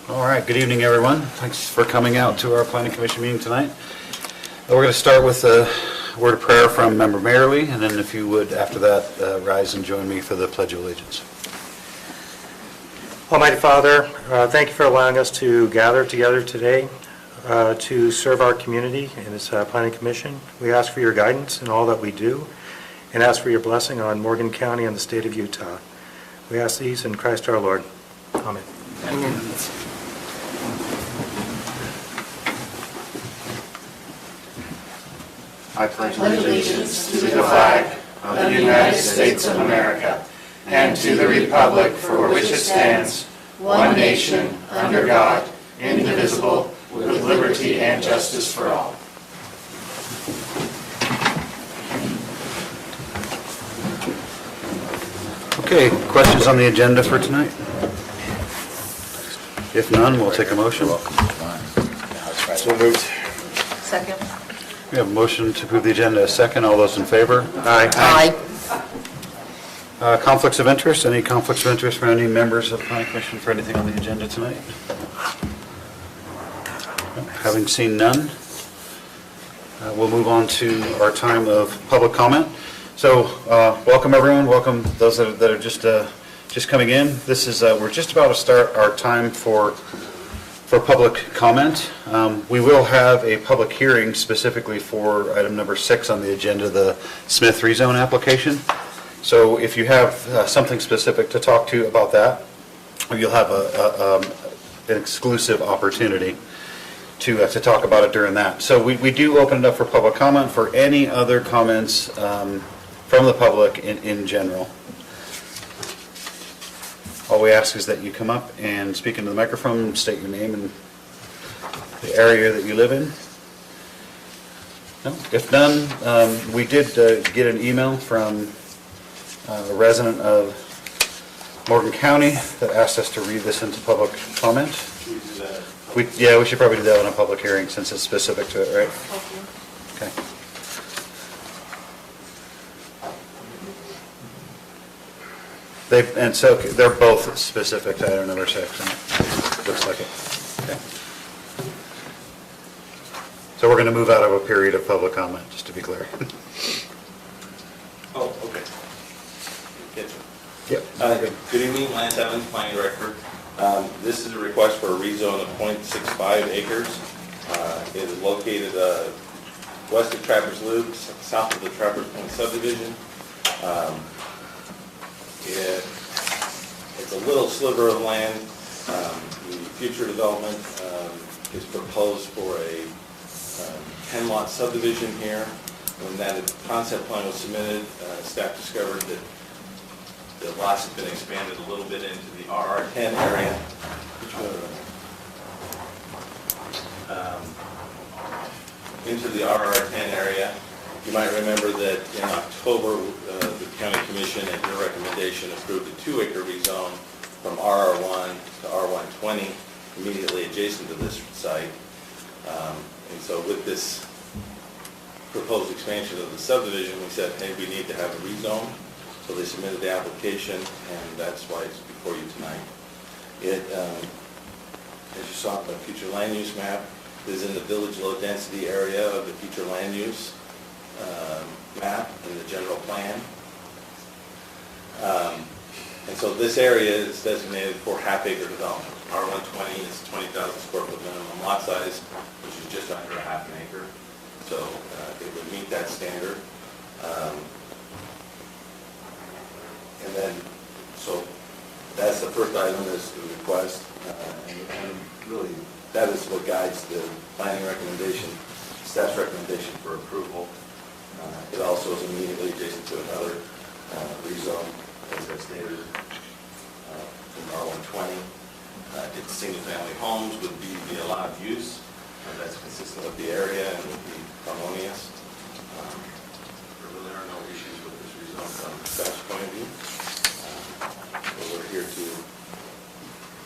All right, good evening, everyone. Thanks for coming out to our Planning Commission meeting tonight. We're going to start with a word of prayer from Member Mayerly, and then if you would, after that, rise and join me for the Pledge of Allegiance. Almighty Father, thank you for allowing us to gather together today to serve our community in this Planning Commission. We ask for your guidance in all that we do and ask for your blessing on Morgan County and the state of Utah. We ask these in Christ our Lord. Amen. Amen. I pledge allegiance to the flag of the United States of America and to the republic for which it stands, one nation, under God, indivisible, with liberty and justice for all. Okay, questions on the agenda for tonight? If none, we'll take a motion. So moved. Second. We have a motion to approve the agenda. A second. All those in favor? Aye. Conflicts of interest? Any conflicts of interest for any members of the Planning Commission for anything on the agenda tonight? Having seen none, we'll move on to our time of public comment. So, welcome everyone. Welcome those that are just coming in. This is we're just about to start our time for public comment. We will have a public hearing specifically for item number 6 on the agenda, the Smith rezone application. So if you have something specific to talk to about that, you'll have an exclusive opportunity to talk about it during that. So we do open it up for public comment for any other comments from the public in general. All we ask is that you come up and speak into the microphone, state your name and the area that you live in. No? If none, we did get an email from a resident of Morgan County that asked us to read this into public comment. We should probably do that in a public hearing since it's specific to it, right? Okay. So they're both specific to item number 6, and it looks like it. Okay. So we're going to move out of a period of public comment, just to be clear. Oh, okay. Yep. Good evening, Lance Evans, Planning Director. This is a request for a rezone of .65 acres. It is located west of Trappers Loop, south of the Trappers Point subdivision. It's a little sliver of land. The future development is proposed for a 10-lot subdivision here. When that concept plan was submitted, staff discovered that the lots have been expanded a little bit into the RR10 area. Into the RR10 area. You might remember that in October, the County Commission, at your recommendation, approved a 2-acre rezone from RR1 to R120, immediately adjacent to this site. And so with this proposed expansion of the subdivision, we said, hey, we need to have a rezone. So they submitted the application, and that's why it's before you tonight. It, as you saw in the future land use map, is in the village low density area of the future land use map in the general plan. And so this area is designated for half-acre development. R120 is 20,000 square foot minimum lot size, which is just under a half an acre. So it would meet that standard. And then, so that's the first item is the request. And really, that is what guides the planning recommendation, staff's recommendation for approval. It also is immediately adjacent to another rezone, as I stated, in R120. Its single-family homes would be the allowed use. That's consistent with the area and would be harmonious. There are no issues with this rezone from staff's point of view. So we're here to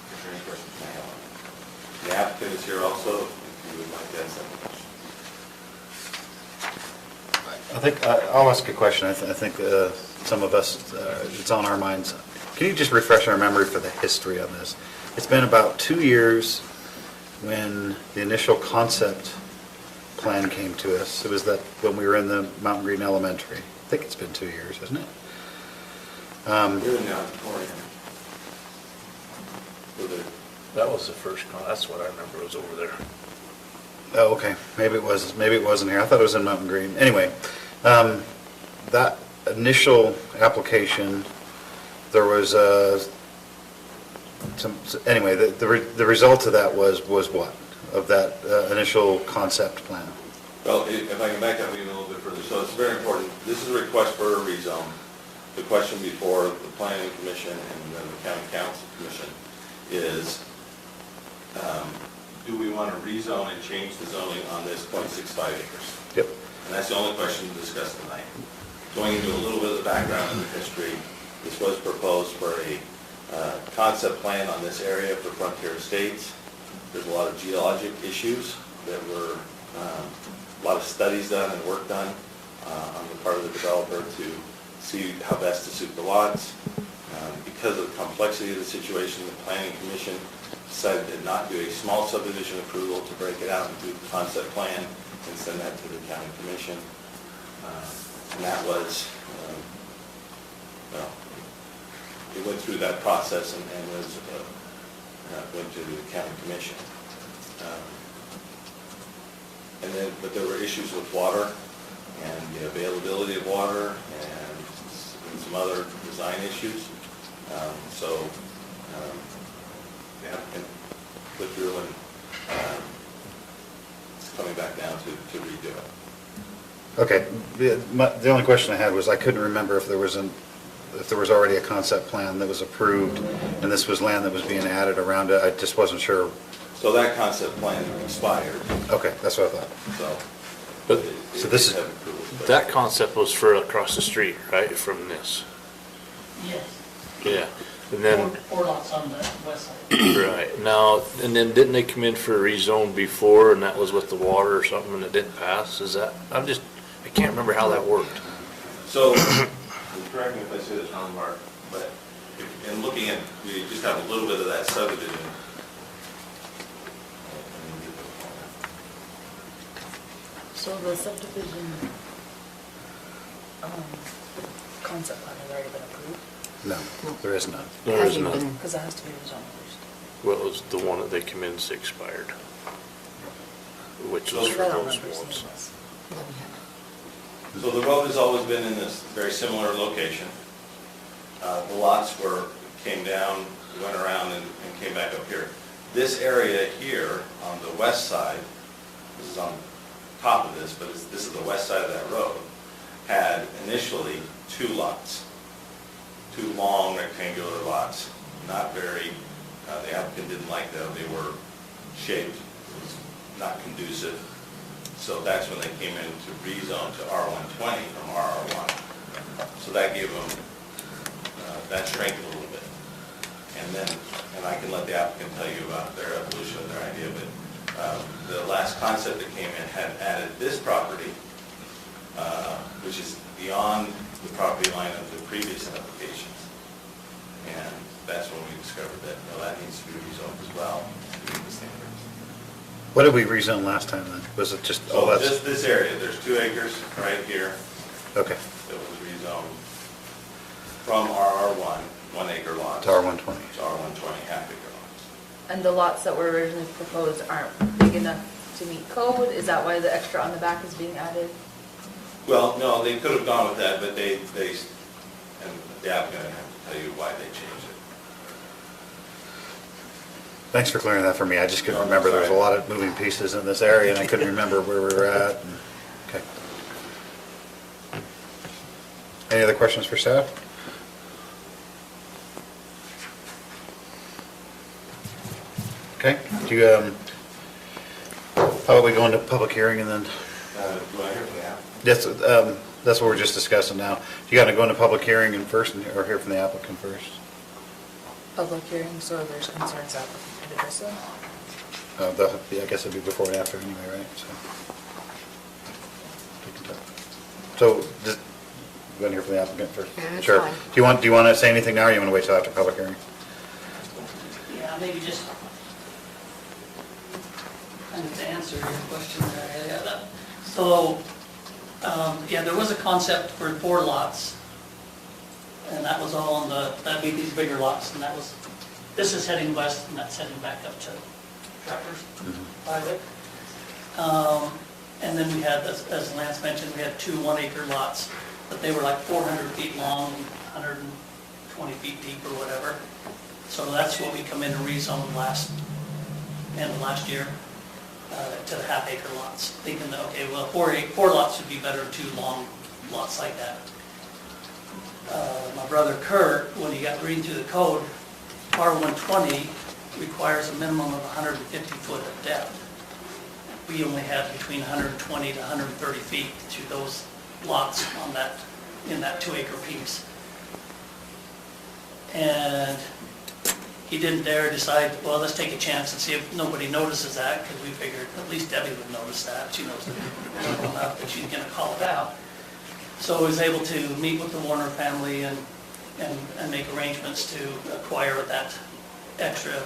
answer any questions you may have. The applicant is here also, if you would like to ask that question. I think I'll ask a question. I think some of us, it's on our minds. Can you just refresh our memory for the history on this? It's been about 2 years when the initial concept plan came to us. It was that when we were in the Mountain Green Elementary. I think it's been 2 years, hasn't it? You're in the auditorium. With it. That was the first con, that's what I remember was over there. Oh, okay. Maybe it wasn't here. I thought it was in Mountain Green. Anyway, that initial application, there was anyway, the result of that was what? Of that initial concept plan? Well, if I can back up even a little bit further, so it's very important. This is a request for a rezone. The question before the planning commission and then the county council commission is, do we want to rezone and change the zoning on this 0.65 acres? Yep. And that's the only question to discuss tonight. Going into a little bit of the background and the history, this was proposed for a concept plan on this area for Frontier Estates. There's a lot of geologic issues that were, a lot of studies done and work done on the part of the developer to see how best to suit the lots. Because of the complexity of the situation, the planning commission decided to not do a small subdivision approval, to break it out and do the concept plan and send that to the county commission. And that was, well, it went through that process and was, went to the county commission. And then, but there were issues with water and the availability of water and some other design issues. So the applicant went through and it's coming back down to redo it. Okay. The only question I had was I couldn't remember if there was already a concept plan that was approved and this was land that was being added around it. I just wasn't sure. So that concept plan expired, Okay, that's what I thought. so. But So this is- have approval, but- that concept was for across the street, right, from this? Yes, Yeah. And then, four lots on the west side. right, now, and then didn't they come in for a rezone before and that was with the water or something and it didn't pass? Is that, I can't remember how that worked. So, correct me if I say this wrong, Mark, but in looking at, we just have a little bit of that subdivision. So the subdivision, concept plan has already been approved? No, there is none. There is Hasn't none. been, because it has to be rezoned first. Well, it was the one that they come in and expired, which was So for I don't those remember seeing ones. this. So the road has always been in this very similar location. The lots came down, went around and came back up here. This area here on the west side, this is on top of this, but this is the west side of that road, had initially 2 lots, 2 long rectangular lots, not very, the applicant didn't like them, they were shaped, it was not conducive. So that's when they came in to rezone to R120 from RR1. So that gave them, that shrank it a little bit. And then, and I can let the applicant tell you about their evolution of their idea, but the last concept that came in had added this property, which is beyond the property line of the previous applications. And that's when we discovered that, no, that needs to be rezoned as well to meet the standards. What did we rezone last time then? Was it just, oh, So that's, just this area, there's 2 acres right here okay, that was rezoned from RR1, 1 acre lots. to R120. To R120 half acre lots. And the lots that were originally proposed aren't big enough to meet code? Is that why the extra on the back is being added? Well, no, they could have gone with that, but they, and the applicant would have to tell you why they changed it. Thanks for clearing that for me. I just couldn't No, remember. There was a sorry. lot of moving pieces in this area and I couldn't remember where we were at. Okay. Any other questions for staff? Okay, do you, how about we go into public hearing and then, Do I hear from the applicant? that's what we're just discussing now. You gotta go into public hearing and first, or hear from the applicant first? Public hearing, so if there's concerns applicant could address them? Yeah, I guess it'd be before and after anyway, right? So, we can talk. So, going to hear from the applicant first? Yeah, that's Sure. fine. Do you want to say anything now, or you want to wait till after public hearing? Yeah, maybe just kind of to answer your question there. So, yeah, there was a concept for 4 lots, and that was all on that'd be these bigger lots, and this is heading west, and that's heading back up to Trappers Highway. And then we had, as Lance mentioned, we had 2 1-acre lots, but they were like 400 feet long, 120 feet deep or whatever. So that's what we come in and rezone end of last year, to the half-acre lots, thinking that, okay, well, 4 lots would be better than 2 long lots like that. My brother Kurt, when he got reading through the code, R120 requires a minimum of 150 foot of depth. We only had between 120 to 130 feet to those lots in that 2-acre piece. And he didn't dare decide, well, let's take a chance and see if nobody notices that, because we figured at least Debbie would notice that. She knows that enough that she's going to call it out. So he was able to meet with the Warner family and make arrangements to acquire that extra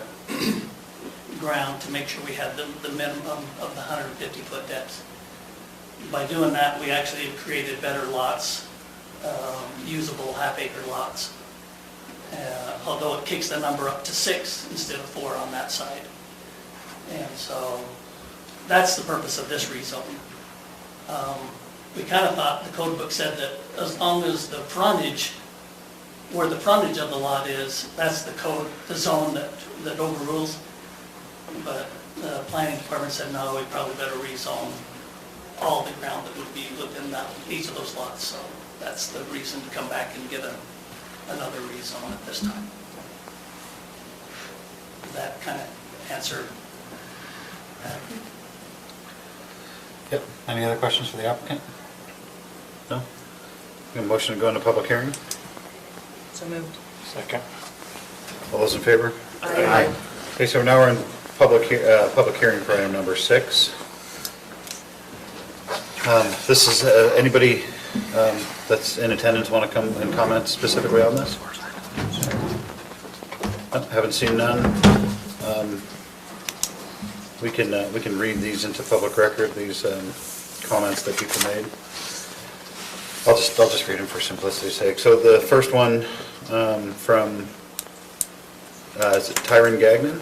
ground to make sure we had the minimum of the 150-foot depth. By doing that, we actually created better lots, usable half-acre lots. Although it kicks the number up to 6 instead of 4 on that side. And so that's the purpose of this rezoning. We kind of thought, the code book said that as long as the frontage, where the frontage of the lot is, that's the zone that overrules. But the planning department said, no, we probably better rezone all the ground that would be within each of those lots. So that's the reason to come back and get another rezone at this time. That kind of answered that. Yep. Any other questions for the applicant? No? A motion to go into public hearing? So moved. Second. All those in favor? Aye. Okay, so now we're in public hearing for item number 6. This is, anybody that's in attendance want to come and comment specifically on this? Haven't seen none. We can read these into public record, these comments that people made. I'll just read them for simplicity's sake. So the first one from, is it Tyron Gagnon?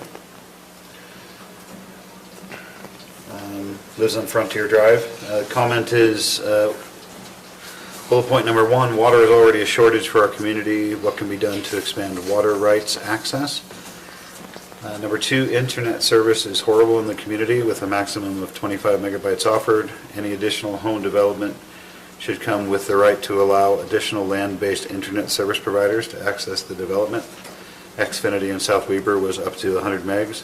Lives on Frontier Drive. Comment is, bullet point number 1, water is already a shortage for our community. What can be done to expand water rights access? Number 2, internet service is horrible in the community with a maximum of 25 megabytes offered. Any additional home development should come with the right to allow additional land-based internet service providers to access the development. Xfinity in South Weber was up to 100 megs.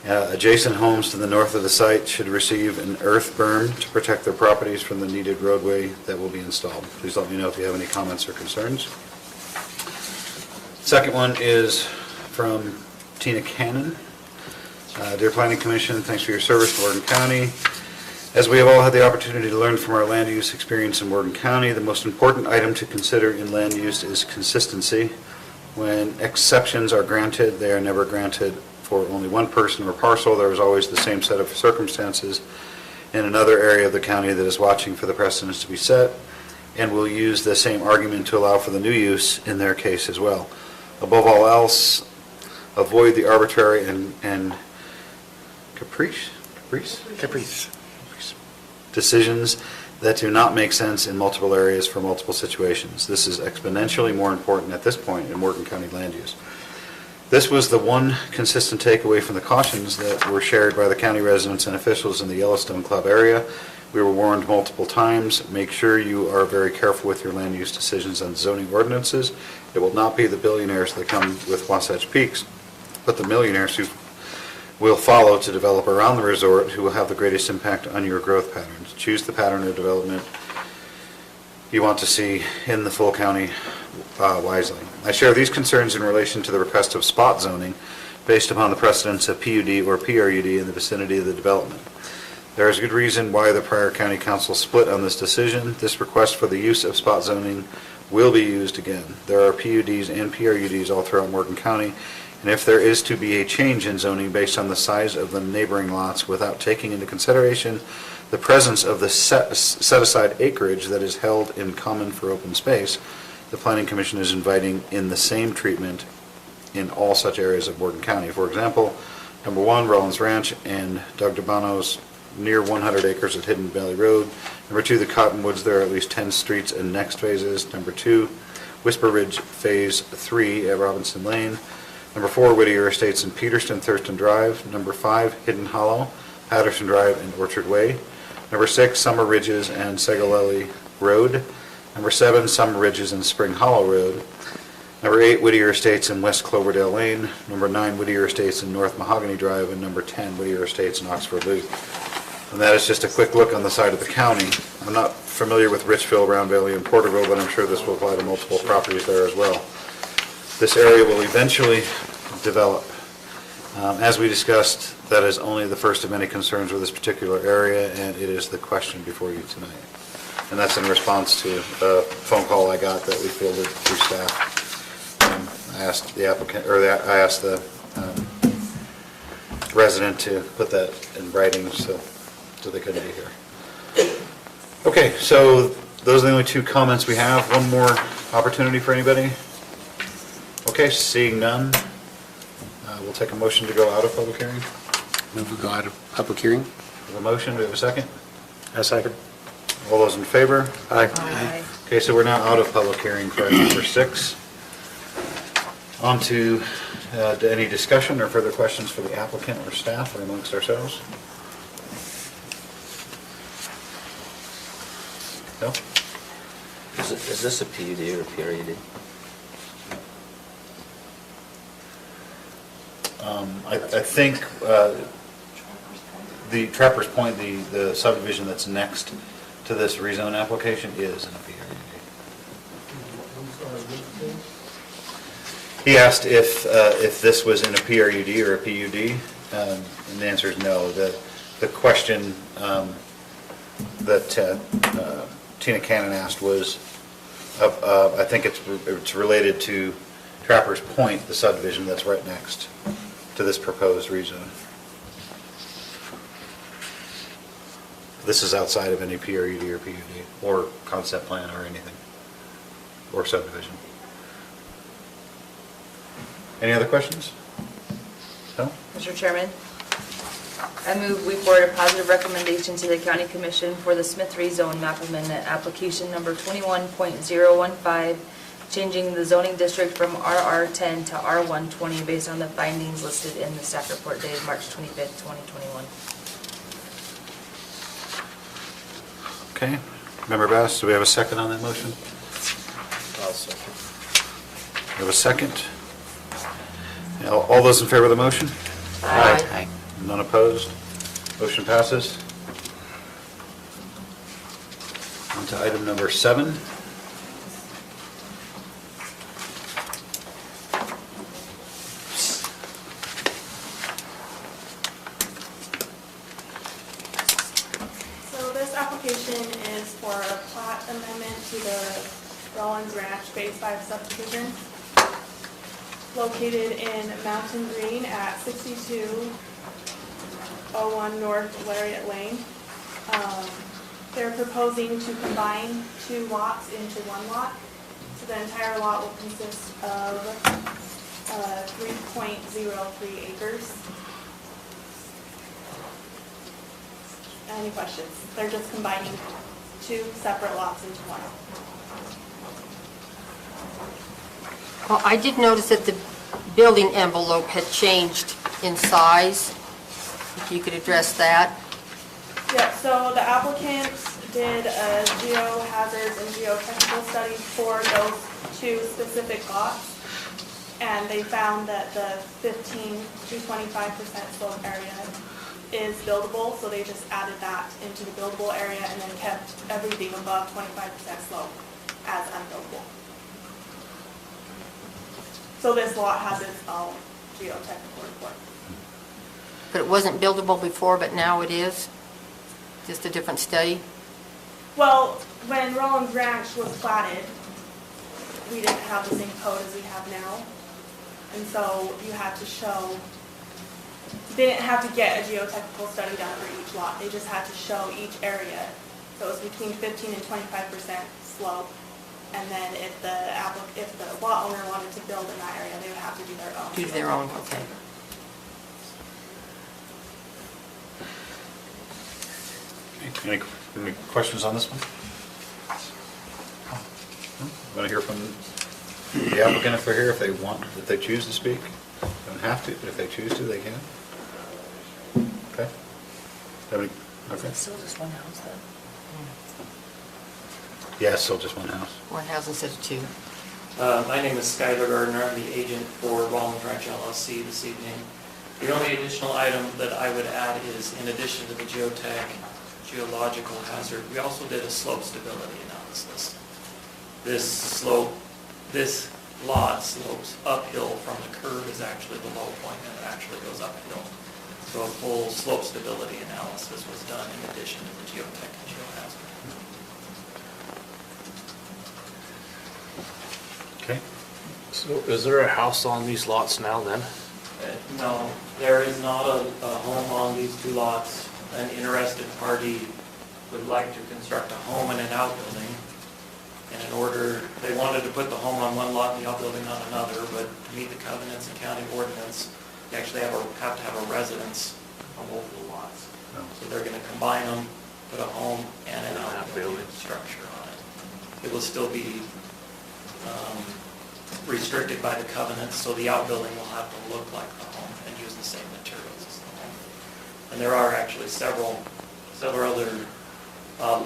Adjacent homes to the north of the site should receive an earth berm to protect their properties from the needed roadway that will be installed. Please let me know if you have any comments or concerns. Second one is from Tina Cannon. Dear Planning Commission, thanks for your service to Morgan County. As we have all had the opportunity to learn from our land use experience in Morgan County, the most important item to consider in land use is consistency. When exceptions are granted, they are never granted for only one person or parcel. There is always the same set of circumstances in another area of the county that is watching for the precedents to be set and will use the same argument to allow for the new use in their case as well. Above all else, avoid the arbitrary and caprice decisions that do not make sense in multiple areas for multiple situations. This is exponentially more important at this point in Morgan County land use. This was the one consistent takeaway from the cautions that were shared by the county residents and officials in the Yellowstone Club area. We were warned multiple times, make sure you are very careful with your land use decisions on zoning ordinances. It will not be the billionaires that come with Wasatch Peaks, but the millionaires who will follow to develop around the resort who will have the greatest impact on your growth patterns. Choose the pattern of development you want to see in the full county wisely. I share these concerns in relation to the request of spot zoning based upon the precedence of PUD or PRUD in the vicinity of the development. There is good reason why the prior county council split on this decision. This request for the use of spot zoning will be used again. There are PUDs and PRUDs all throughout Morgan County, and if there is to be a change in zoning based on the size of the neighboring lots without taking into consideration the presence of the set-aside acreage that is held in common for open space, the Planning Commission is inviting in the same treatment in all such areas of Morgan County. For example, number 1, Rollins Ranch and Doug DeBano's near 100 acres at Hidden Valley Road. Number 2, the Cottonwoods, there are at least 10 streets in next phases. Number 2, Whisper Ridge Phase 3 at Robinson Lane. Number 4, Whittier Estates in Peterston, Thurston Drive. Number 5, Hidden Hollow, Patterson Drive and Orchard Way. Number 6, Summer Ridges and Segalelli Road. Number 7, Summer Ridges and Spring Hollow Road. Number 8, Whittier Estates in West Cloverdale Lane. Number 9, Whittier Estates in North Mahogany Drive. And number 10, Whittier Estates in Oxford Loop. And that is just a quick look on the side of the county. I'm not familiar with Richville, Round Valley, and Porterville, but I'm sure this will apply to multiple properties there as well. This area will eventually develop. As we discussed, that is only the first of many concerns with this particular area, and it is the question before you tonight. And that's in response to a phone call I got that we fielded through staff. I asked the applicant, or I asked the resident to put that in writing so they couldn't be here. Okay, so those are the only 2 comments we have. One more opportunity for anybody? Okay, seeing none, we'll take a motion to go out of public hearing. Move we go out of public hearing? We have a motion, do we have a second? A second. All those in favor? Aye. Aye. Okay, so we're now out of public hearing for item number 6. On to any discussion or further questions for the applicant or staff or amongst ourselves? No? Is this a PUD or a PRUD? I think the Trappers Point, the subdivision that's next to this rezone application is in a PRUD. He asked if this was in a PRUD or a PUD, and the answer is no. The question that Tina Cannon asked was, I think it's related to Trappers Point, the subdivision that's right next to this proposed rezone. This is outside of any PRUD or PUD, or concept plan or anything, or subdivision. Any other questions? No? Mr. Chairman, I move we forward a positive recommendation to the County Commission for the Smith rezone map amendment, application number 21.015, changing the zoning district from RR10 to R120 based on the findings listed in the staff report dated March 25th, 2021. Okay. Member Bass, do we have a second on that motion? I'll second. We have a second. Now, all those in favor of the motion? Aye. None opposed? Motion passes. On to item number 7. So this application is for a plat amendment to the Rollins Ranch Phase 5 subdivision located in Mountain Green at 6201 North Lariat Lane. They're proposing to combine 2 lots into 1 lot. So the entire lot will consist of 3.03 acres. Any questions? They're just combining 2 separate lots into 1. Well, I did notice that the building envelope had changed in size. If you could address that. Yeah, so the applicant did a geohazards and geotechnical study for those 2 specific lots, and they found that the 15 to 25% slope area is buildable, so they just added that into the buildable area and then kept everything above 25% slope as unbuildable. So this lot has its own geotechnical report. But it wasn't buildable before, but now it is? Just a different study? Well, when Rollins Ranch was platted, we didn't have the same code as we have now. And so you had to show, they didn't have to get a geotechnical study done for each lot. They just had to show each area. So it was between 15 and 25% slope. And then if the lot owner wanted to build in that area, they would have to do their own. Do their own, okay. Any questions on this one? Want to hear from the applicant if they're here, if they want, if they choose to speak? They don't have to, but if they choose to, they can. Okay? Okay. Still just one house then? Yeah, still just one house. One house instead of two. My name is Skylar Gardner. I'm the agent for Rollins Ranch LLC this evening. The only additional item that I would add is, in addition to the geological hazard, we also did a slope stability analysis. This lot slopes uphill from the curve is actually the low point, and it actually goes uphill. So a full slope stability analysis was done in addition to the geotech and geohazard. Okay. So is there a house on these lots now then? No, there is not a home on these two lots. An interested party would like to construct a home and an outbuilding. And in order, they wanted to put the home on one lot and the outbuilding on another, but to meet the covenants and county ordinance, you actually have to have a residence on both of the lots. So they're going to combine them, put a home and an outbuilding structure on it. It will still be restricted by the covenants, so the outbuilding will have to look like the home and use the same materials as the home. And there are actually several other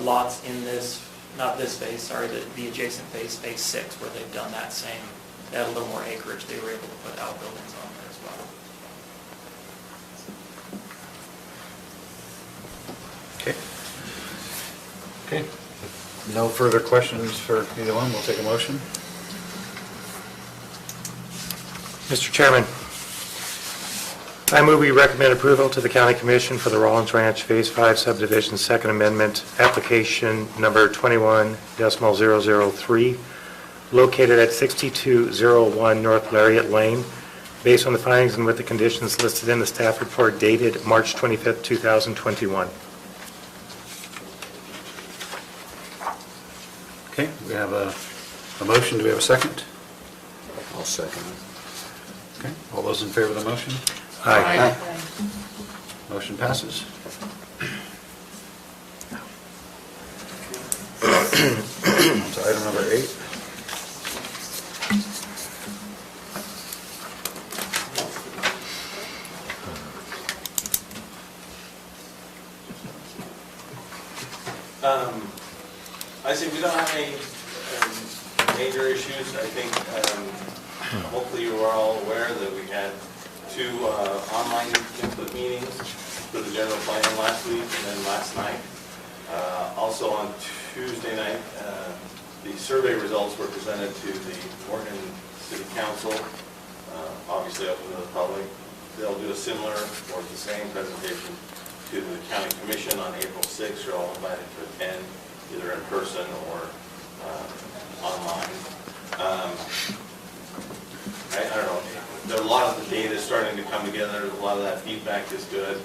lots in this, not this phase, sorry, the adjacent phase, phase 6, where they've done that same, they had a little more acreage, they were able to put outbuildings on there as well. Okay. Okay. No further questions for either one. We'll take a motion. Mr. Chairman, I move we recommend approval to the County Commission for the Rollins Ranch Phase 5 Subdivision Second Amendment, application number 21.003, located at 6201 North Lariat Lane, based on the findings and with the conditions listed in the staff report dated March 25th, 2021. Okay, we have a motion. Do we have a second? I'll second it. Okay, all those in favor of the motion? Aye. Motion passes. On to item number 8. I see we don't have any major issues. I think hopefully you are all aware that we had 2 online input meetings for the general plan last week and then last night. Also on Tuesday night, the survey results were presented to the Morgan City Council, obviously open to the public. They'll do a similar or the same presentation to the County Commission on April 6th. You're all invited to attend, either in person or online. I don't know, a lot of the data is starting to come together, a lot of that feedback is good.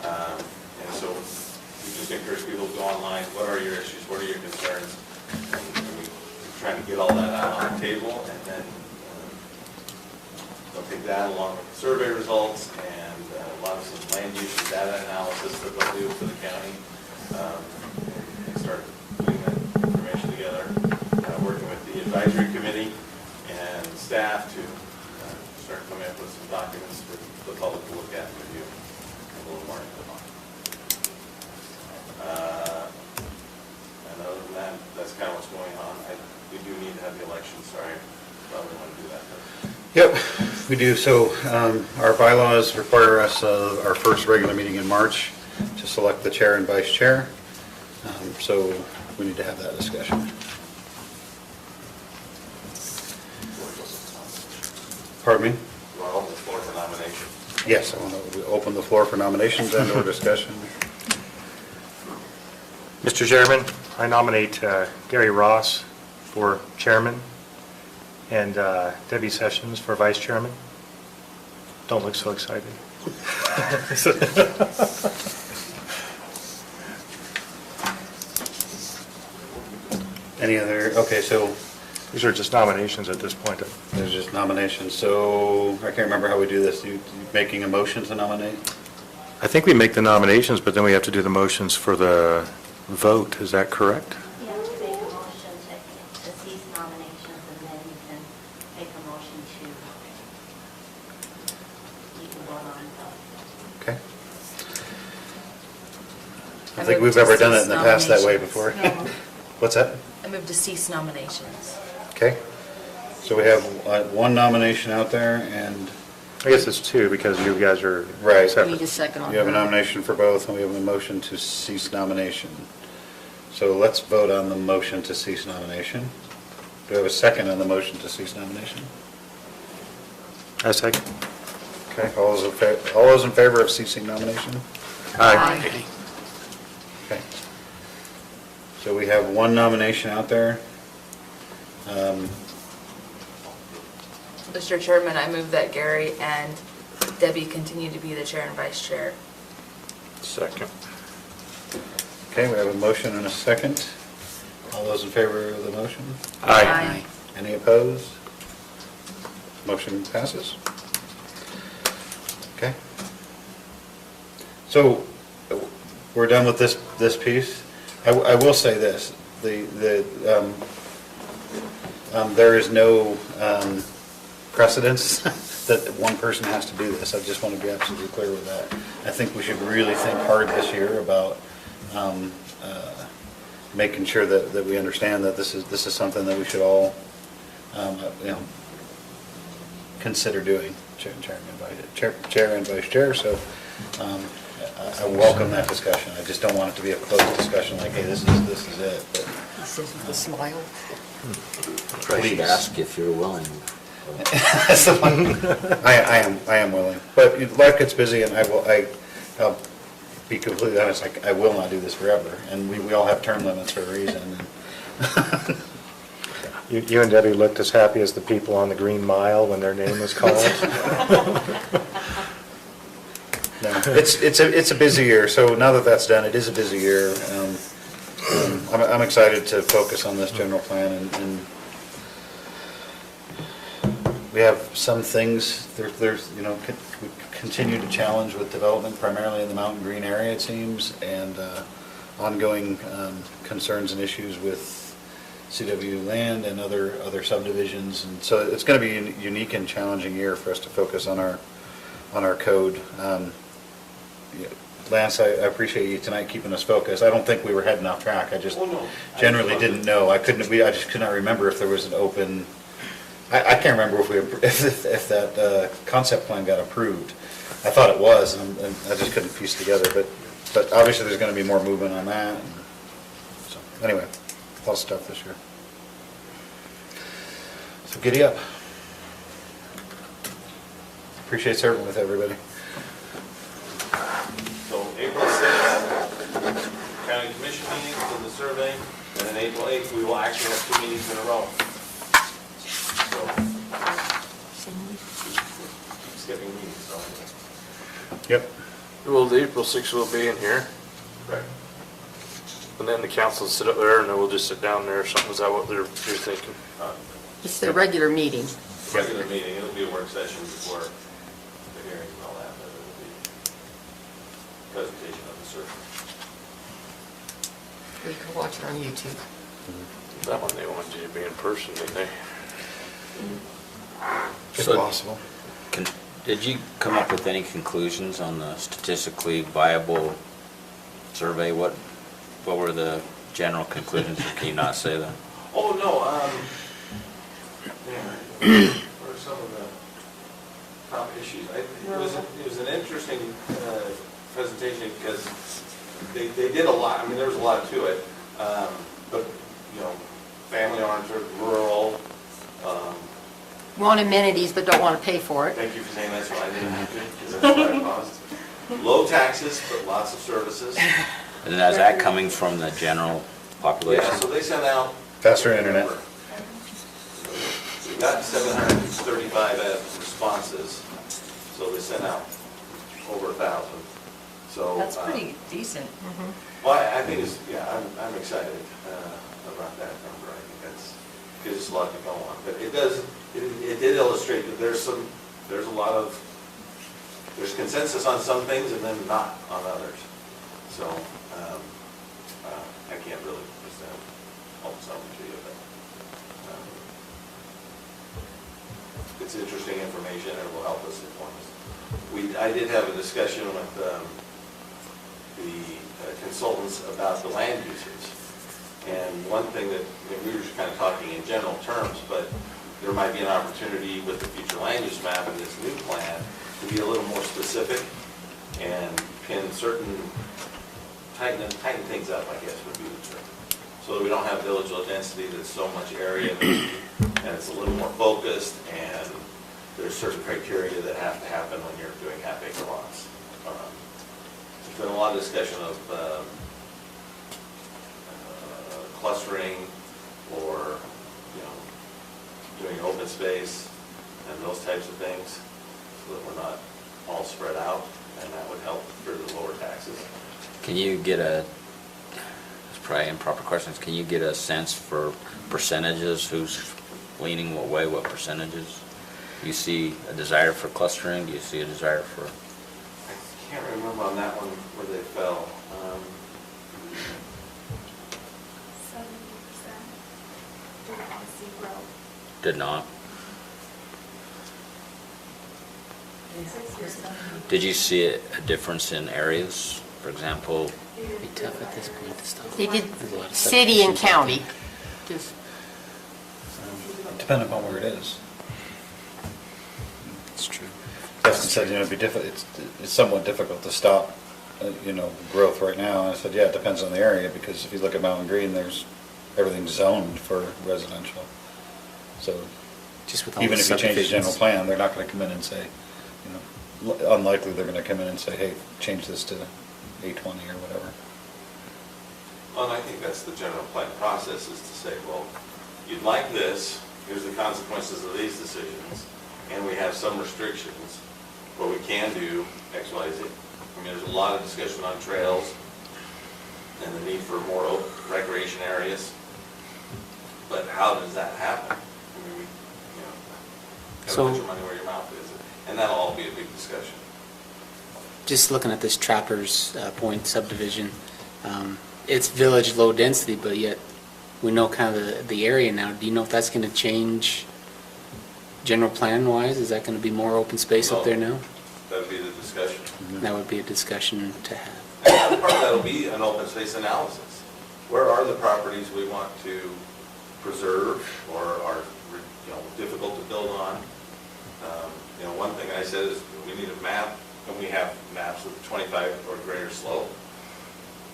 And so we just encourage people to go online, what are your issues, what are your concerns? And we're trying to get all that out on the table, and then they'll take that along with the survey results and a lot of some land use and data analysis that they'll do for the county, and start putting that information together, working with the advisory committee and staff to start coming up with some documents for the public to look at and review a little more into. And other than that, that's kind of what's going on. We do need to have the election, sorry, probably want to do that. Yep, we do. So our bylaws require us our first regular meeting in March to select the chair and vice chair. So we need to have that discussion. Pardon me? You want to open the floor for nomination? Yes, I want to open the floor for nominations and or discussion. Mr. Chairman, I nominate Gary Ross for chairman and Debbie Sessions for vice chairman. Don't look so excited. Any other, okay, so These are just nominations at this point. there's just nominations, so I can't remember how we do this. You making a motion to nominate? I think we make the nominations, but then we have to do the motions for the vote. Is that correct? You have to make a motion to cease nominations, and then you can make a motion to, you can vote on it. Okay. I don't think we've ever done it in the past that way before. No. What's that? I move to cease nominations. Okay. So we have one nomination out there, and I guess it's two because you guys are Right. We separate. need a second on you have a that. nomination for both, and we have a motion to cease nomination. So let's vote on the motion to cease nomination. Do we have a second on the motion to cease nomination? I second. Okay, all those in favor of ceasing nomination? Aye. Okay. So we have one nomination out there. Mr. Chairman, I move that Gary and Debbie continue to be the chair and vice chair. Second. Okay, we have a motion and a second. All those in favor of the motion? Aye. Any opposed? Motion passes. Okay. So, we're done with this piece. I will say this, there is no precedence that one person has to do this. I just want to be absolutely clear with that. I think we should really think hard this year about making sure that we understand that this is something that we should all, consider doing, chair and vice chair. So I welcome that discussion. I just don't want it to be a closed discussion like, hey, this is it. But He says with a smile. I should Please. ask if you're willing. That's the one. I am willing, but life gets busy, and I'll be completely honest. I will not do this forever, and we all have term limits for a reason. You and Debbie looked as happy as the people on the Green Mile when their name was called. No, it's a busy year. So now that that's done, it is a busy year. I'm excited to focus on this general plan, and we have some things. There's we continue to challenge with development, primarily in the Mountain Green area, it seems, and ongoing concerns and issues with CW land and other subdivisions. And so it's going to be a unique and challenging year for us to focus on our code. Lance, I appreciate you tonight keeping us focused. I don't think we were heading off track. I just generally didn't know. I just could not remember if there was an open. I can't remember if that concept plan got approved. I thought it was, and I just couldn't piece together. But obviously there's going to be more movement on that. And so anyway, a lot of stuff this year. So giddy up. Appreciate serving with everybody. So April 6th, county commission meeting for the survey, and then April 8th, we will actually have 2 meetings in a row. So, skipping meetings, so. Yep. Well, the April 6th will be in here, Correct. and then the council will sit up there, and then we'll just sit down there or something. Is that what you're thinking? It's the regular meeting. Regular meeting, it'll be a work session before the hearing and all that, but it'll be presentation of the survey. You can watch it on YouTube. That one they wanted you to be in person, didn't they? If So- possible. Did you come up with any conclusions on the statistically viable survey? What were the general conclusions, or can you not say that? Oh, no, what are some of the top issues? It was an interesting presentation because they did a lot. I mean, there was a lot to it, but, family oriented, rural. Want amenities but don't want to pay for it. Thank you for saying that's what I didn't have to, because that's what I caused. Low taxes, but lots of services. And is that coming from the general population? Yeah, so they sent out. Faster internet. We got 735 responses, so they sent out over 1,000. So. That's pretty decent. Well, I think it's, yeah, I'm excited about that number. I think that's, gives us a lot to go on. But it does, it did illustrate that there's a lot of, there's consensus on some things and then not on others. So, I can't really present all something to you, but it's interesting information and it will help us inform us. I did have a discussion with the consultants about the land uses. And one thing that, we were just kind of talking in general terms, but there might be an opportunity with the future land use map and this new plan to be a little more specific and pin certain, tighten things up, I guess would be the term. So that we don't have village low density that's so much area and it's a little more focused and there's certain criteria that have to happen when you're doing half-acre lots. There's been a lot of discussion of clustering or, doing open space and those types of things so that we're not all spread out, and that would help for the lower taxes. Can you get it's probably improper questions, can you get a sense for percentages, who's leaning what way, what percentages? Do you see a desire for clustering? Do you see a desire for? I can't remember on that one where they fell. 70% did not see growth. Did not. 60%. Did you see a difference in areas? For example, Be tough at this point to stop. They did There's a lot of city and subdivisions. county. Just Depending upon where it is. It's true. Justin said, it'd be it's somewhat difficult to stop, growth right now. And I said, yeah, it depends on the area, because if you look at Mountain Green, everything's zoned for residential. So Just with all even the if you change the general subdivisions. plan, they're not gonna come in and say, unlikely they're gonna come in and say, hey, change this to 820 or whatever. Well, and I think that's the general plan process, is to say, well, you'd like this, here's the consequences of these decisions, and we have some restrictions, but we can do X, Y, Z. I mean, there's a lot of discussion on trails and the need for more recreation areas, but how does that happen? I mean, gotta So- put your money where your mouth is, and that'll all be a big discussion. Just looking at this Trappers Point subdivision, it's village low density, but yet we know kind of the area now. Do you know if that's going to change general plan wise? Is that going to be more open space up there now? That would be the discussion. That would be a discussion to have. And part of that will be an open space analysis. Where are the properties we want to preserve or are, difficult to build on? One thing I said is we need a map, and we have maps with 25 or greater slope.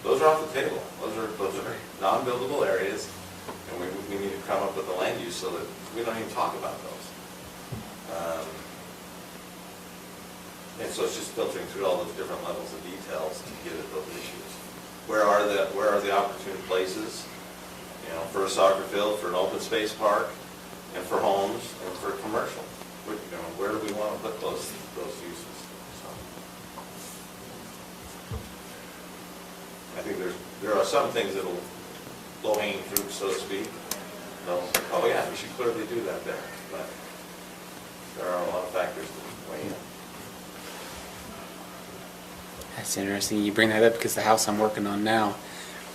Those are off the table. Those are non-buildable areas, and we need to come up with a land use so that we don't even talk about those. And so it's just filtering through all those different levels of details to get at those issues. Where are the opportune places? For a soccer field, for an open space park, and for homes, and for commercial. Where do we want to put those uses? So, I think there are some things that'll low-hanging fruit, so to speak. Oh yeah, we should clearly do that there, but there are a lot of factors that weigh in. That's interesting. You bring that up because the house I'm working on now,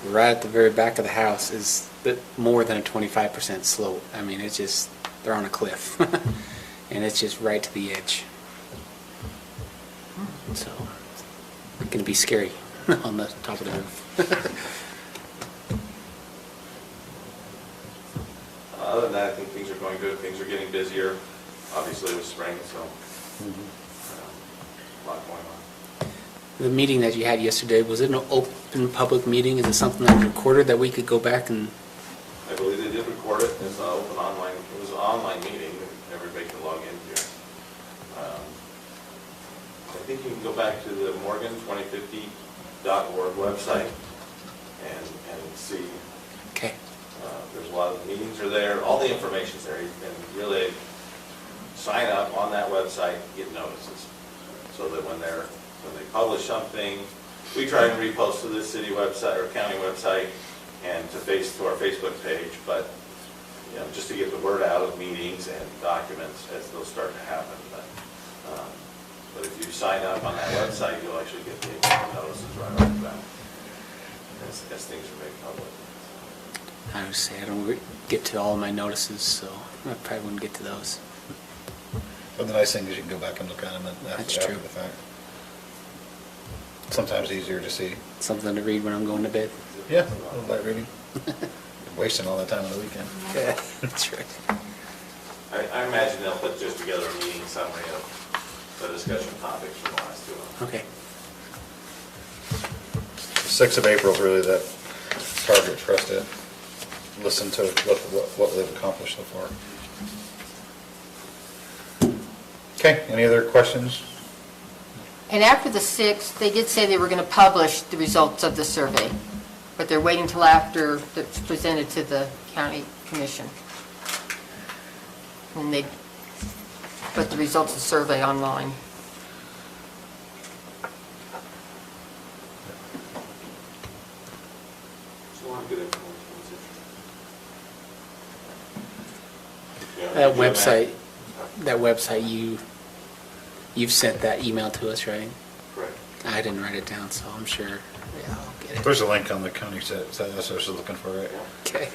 right at the very back of the house, is more than a 25% slope. I mean, it's just, they're on a cliff. And it's just right to the edge. So, it's going to be scary on the top of the roof. Other than that, I think things are going good. Things are getting busier, obviously with spring, so a lot going on. The meeting that you had yesterday, was it an open public meeting? Is it something that was recorded that we could go back and? I believe they did record it. It's an open online. It was an online meeting that everybody could log into. I think you can go back to the Morgan2050.org website and see. Okay. There's a lot of the meetings are there, all the information's there. You can really sign up on that website, get notices, so that when they publish something, we try and repost to the city website or county website and to our Facebook page, but, you know, just to get the word out of meetings and documents as those start to happen. But if you sign up on that website, you'll actually get the notices right off the bat as things are made public. I would say I don't get to all of my notices, so I probably wouldn't get to those. But the nice thing is you can go back and look at them That's after true. the fact. Sometimes easier to see. Something to read when I'm going to bed. Yeah, a little light reading. Wasting all that time on the weekend. Yeah, that's right. I imagine they'll put just together a meeting summary of the discussion topics from the last 2 months. Okay. 6th of April is really that target for us to listen to what they've accomplished so far. Okay, any other questions? And after the 6th, they did say they were going to publish the results of the survey, but they're waiting till after it's presented to the county commission. And they put the results of the survey online. So a lot of good information. That website, you've sent that email to us, right? Correct. I didn't write it down, so I'm sure, yeah, I'll get it. There's a link on the county site, that's what I was looking for, right? Okay.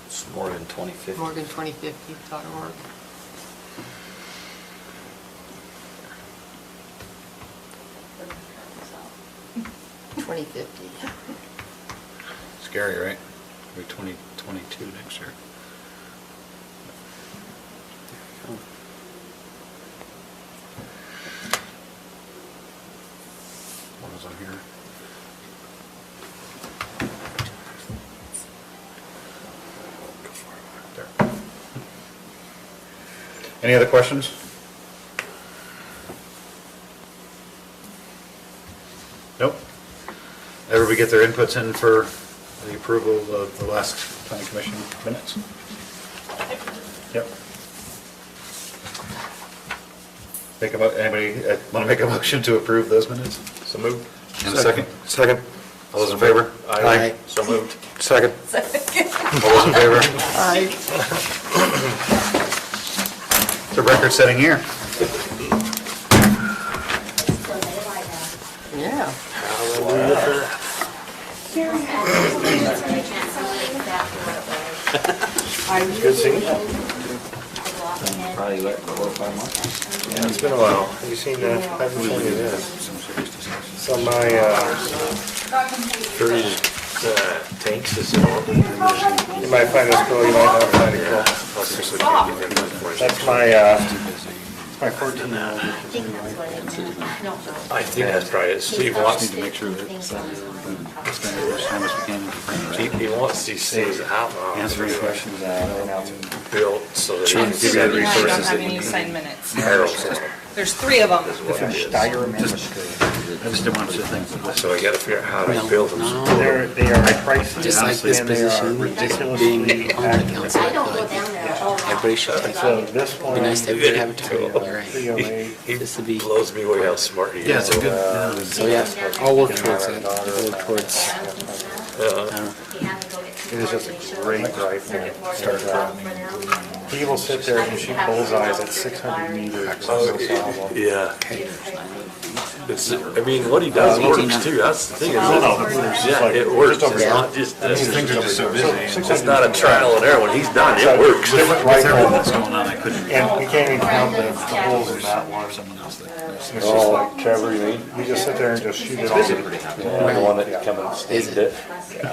It's Morgan 2050. Morgan2050.org. $20.50. Scary, right? We're 2022 next year. What was on here? There. Any other questions? Nope. Everybody get their inputs in for the approval of the last planning commission minutes? Yep. Anybody want to make a motion to approve those minutes? So moved. And a second? Second. All those in favor? Aye. So moved. Second. All those in favor? Aye. It's a record-setting year. Yeah. Good seeing you. Probably what, 4 or 5 months? Yeah, it's been a while. Have you seen, I haven't shown you this. So my, Tanks is in order. you might find this cool, you might not find it cool. That's my 14-year-old. I think that's probably it. Steve wants, To make sure that we spend as much time as we can. he wants these things out now. Answer any questions. Built so that he can give you the resources that you need. Sign minutes. Arrows. There's 3 of them. Is what it is. I just didn't want to think. So I gotta figure out how to build them. No, They are pricey. just like this and they are position, ridiculously being on the accurate. council, I feel like everybody should take So it. this It'd one, be nice to everybody have a turn, all right? 308. He This would be, blows me away how smart he is. Yeah, it's a good, so yeah, I'll work towards that. I'll work towards, It is just a great rifle. He will sit there and shoot bullseyes at 600 meters. Yeah. It's, I mean, what he does works too, that's the thing, is yeah, it works, it's not just, these things are just so busy. it's not a trial and error, when he's done, it works. Different With everything that's rifle, going on, I couldn't. and you can't even count the holes in that one. Someone else that. It's just like, Trevor, you mean? we just sit there and just shoot it all. The one that come and sneaked it?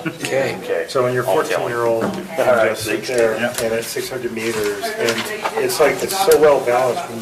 okay. So when you're 14-year-old, you just sit there and at 600 meters, and it's like, it's so well balanced when you